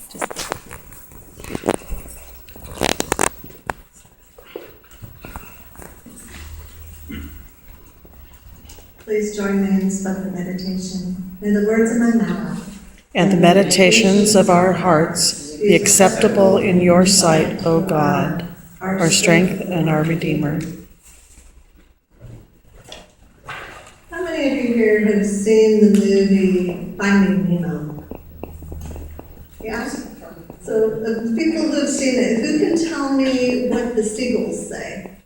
Please join me in spoken meditation. May the words of my mouth and the meditations of our hearts be acceptable in your sight, O God, our strength and our Redeemer. How many of you here have seen the movie Finding Nemo? Yeah? So, of the people who have seen it, who can tell me what the seagulls say?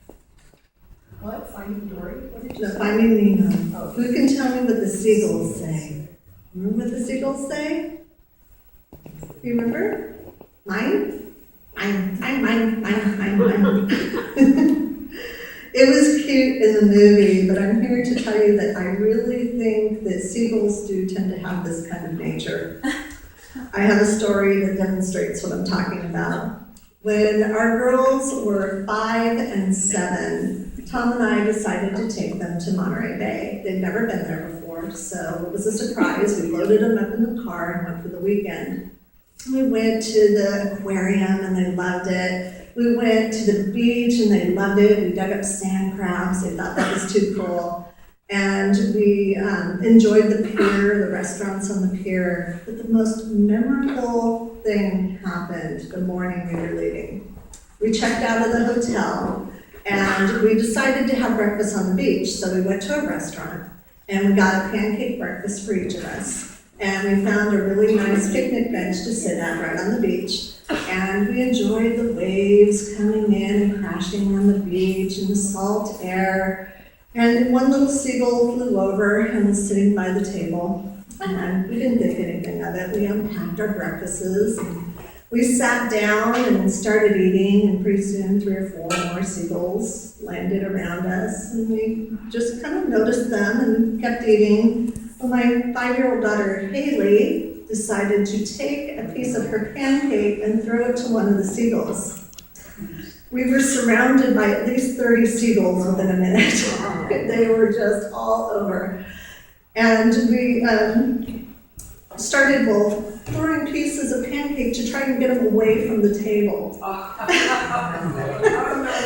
What? Finding Dory? What did you No, say? Finding Nemo. Oh, who can tell me what the seagulls say? Remember what the seagulls say? Do you remember? Mine? Mine. It was cute in the movie, but I'm here to tell you that I really think that seagulls do tend to have this kind of nature. I have a story that demonstrates what I'm talking about. When our girls were 5 and 7, Tom and I decided to take them to Monterey Bay. They'd never been there before, so it was a surprise. We loaded them up in the car and went for the weekend. We went to the aquarium and they loved it. We went to the beach and they loved it. We dug up sand crabs. They thought that was too cool. And we enjoyed the pier, the restaurants on the pier. But the most memorable thing happened the morning we were leaving. We checked out of the hotel and we decided to have breakfast on the beach. So we went to a restaurant and we got a pancake breakfast for each of us. And we found a really nice picnic bench to sit at right on the beach. And we enjoyed the waves coming in and crashing on the beach and the salt air. And one little seagull flew over and was sitting by the table. And we didn't think anything of it. We unpacked our breakfasts. And we sat down and started eating. And pretty soon 3 or 4 more seagulls landed around us. And we just kind of noticed them and kept eating. Well, my 5-year-old daughter, Haley, decided to take a piece of her pancake and throw it to one of the seagulls. We were surrounded by at least 30 seagulls within a minute. They were just all over. And we started, throwing pieces of pancake to try and get them away from the table.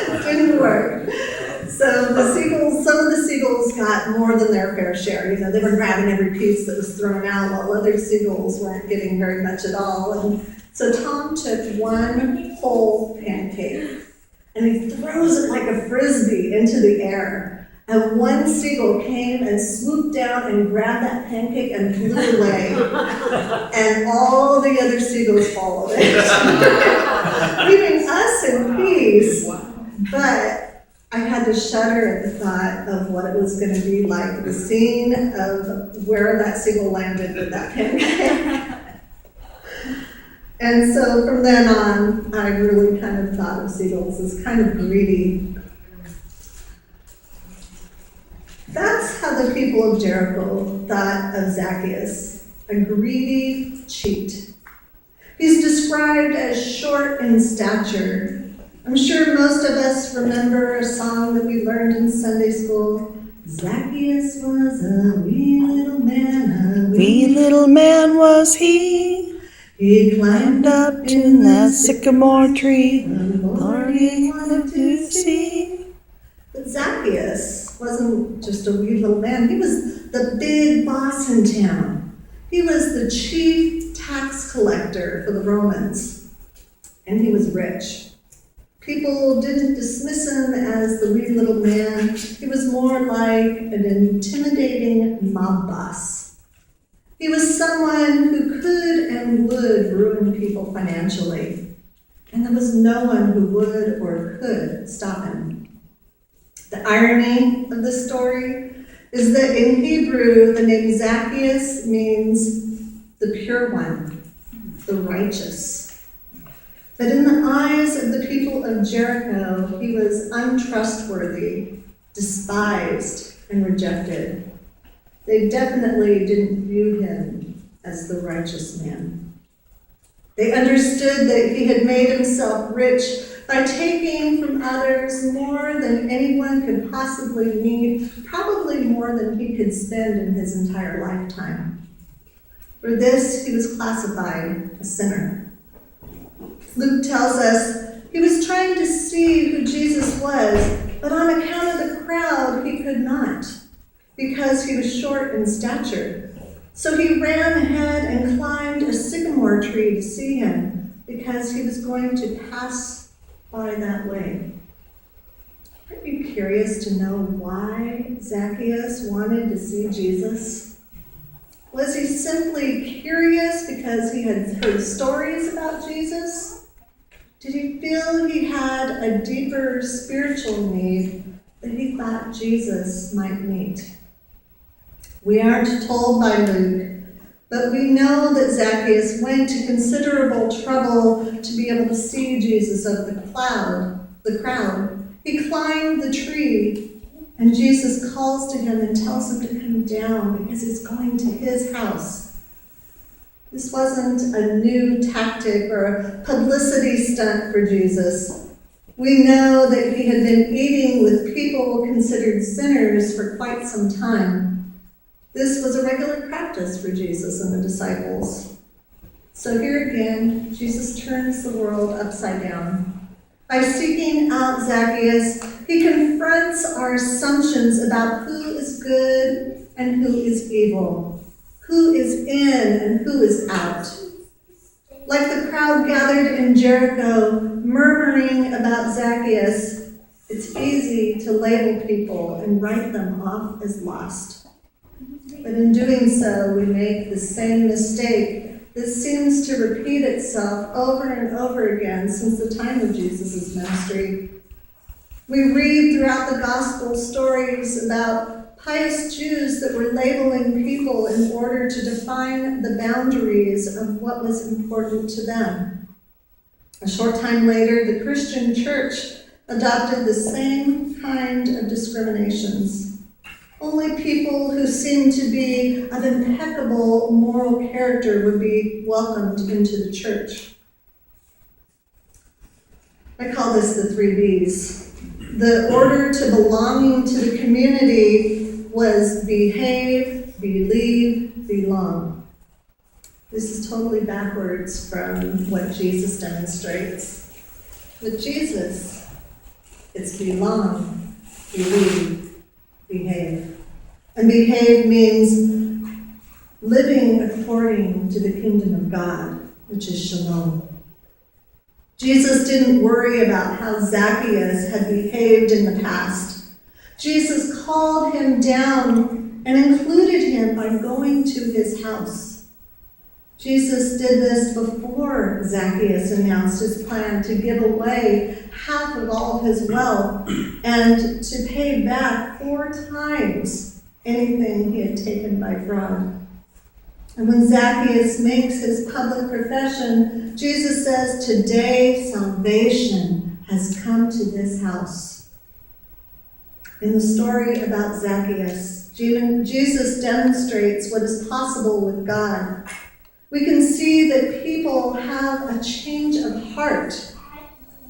It didn't work. So the seagulls, some of the seagulls got more than their fair share. You know, they were grabbing every piece that was thrown out, while other seagulls weren't getting very much at all. And so Tom took one whole pancake and he throws it like a frisbee into the air. And one seagull came and swooped down and grabbed that pancake and flew away. And all the other seagulls followed it, leaving us in peace. But I had to shudder at the thought of what it was going to be like, the scene of where that seagull landed with that pancake. And so from then on, I really kind of thought of seagulls as kind of greedy. That's how the people of Jericho thought of Zacchaeus, a greedy cheat. He's described as short in stature. I'm sure most of us remember a song that we learned in Sunday school. Zacchaeus was a wee little man, Wee little man was he. He climbed up to that sycamore tree, Lord, he wanted to see. But Zacchaeus wasn't just a wee little man. He was the big boss in town. He was the chief tax collector for the Romans, and he was rich. People didn't dismiss him as the wee little man. He was more like an intimidating mob boss. He was someone who could and would ruin people financially, and there was no one who would or could stop him. The irony of this story is that in Hebrew, the name Zacchaeus means the pure one, the righteous. But in the eyes of the people of Jericho, he was untrustworthy, despised, and rejected. They definitely didn't view him as the righteous man. They understood that he had made himself rich by taking from others more than anyone could possibly need, probably more than he could spend in his entire lifetime. For this, he was classified a sinner. Luke tells us he was trying to see who Jesus was, but on account of the crowd, he could not, because he was short in stature. So he ran ahead and climbed a sycamore tree to see him, because he was going to pass by that way. Aren't you curious to know why Zacchaeus wanted to see Jesus? Was he simply curious because he had heard stories about Jesus? Did he feel he had a deeper spiritual need that he thought Jesus might meet? We aren't told by Luke, but we know that Zacchaeus went to considerable trouble to be able to see Jesus over the crowd. He climbed the tree, and Jesus calls to him and tells him to come down because he's going to his house. This wasn't a new tactic or a publicity stunt for Jesus. We know that he had been eating with people considered sinners for quite some time. This was a regular practice for Jesus and the disciples. So here again, Jesus turns the world upside down. By seeking out Zacchaeus, he confronts our assumptions about who is good and who is evil, who is in and who is out. Like the crowd gathered in Jericho, murmuring about Zacchaeus, it's easy to label people and write them off as lost. But in doing so, we make the same mistake that seems to repeat itself over and over again since the time of Jesus' ministry. We read throughout the gospel stories about pious Jews that were labeling people in order to define the boundaries of what was important to them. A short time later, the Christian church adopted the same kind of discriminations. Only people who seemed to be of impeccable moral character would be welcomed into the church. I call this the 3 Bs. The order to belonging to the community was behave, believe, belong. This is totally backwards from what Jesus demonstrates. With Jesus, it's belong, believe, behave. And behave means living according to the kingdom of God, which is shalom. Jesus didn't worry about how Zacchaeus had behaved in the past. Jesus called him down and included him by going to his house. Jesus did this before Zacchaeus announced his plan to give away half of all his wealth and to pay back 4 times anything he had taken by fraud. And when Zacchaeus makes his public profession, Jesus says, "Today salvation has come to this house." In the story about Zacchaeus, Jesus demonstrates what is possible with God. We can see that people have a change of heart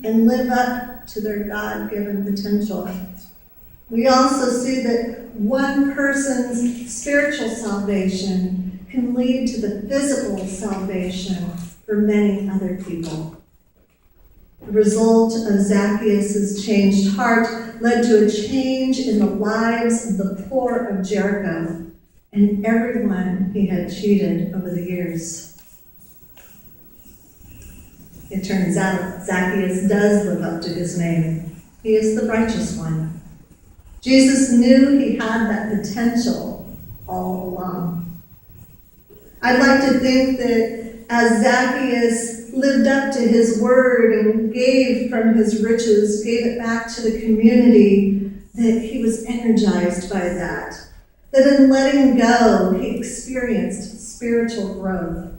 and live up to their God-given potential. We also see that one person's spiritual salvation can lead to the physical salvation for many other people. The result of Zacchaeus' changed heart led to a change in the lives of the poor of Jericho and everyone he had cheated over the years. It turns out Zacchaeus does live up to his name. He is the righteous one. Jesus knew he had that potential all along. I'd like to think that as Zacchaeus lived up to his word and gave from his riches, gave it back to the community, that he was energized by that. That in letting go, he experienced spiritual growth.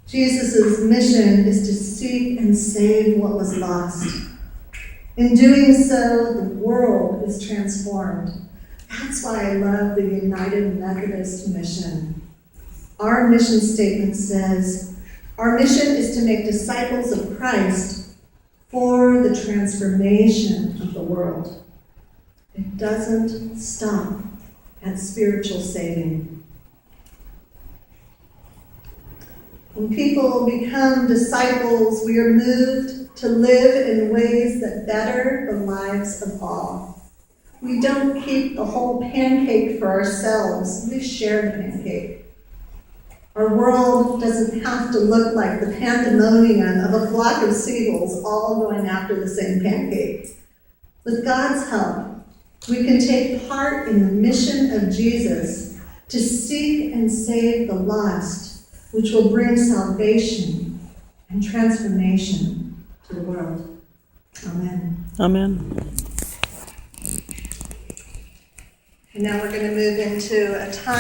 Jesus' mission is to seek and save what was lost. In doing so, the world is transformed. That's why I love the United Methodist mission. Our mission statement says, our mission is to make disciples of Christ for the transformation of the world. It doesn't stop at spiritual saving. When people become disciples, we are moved to live in ways that better the lives of all. We don't keep the whole pancake for ourselves, we share the pancake. Our world doesn't have to look like the pandemonium of a flock of seagulls all going after the same pancake. With God's help, we can take part in the mission of Jesus to seek and save the lost, which will bring salvation and transformation to the world. Amen. Amen. And now we're going to move into a time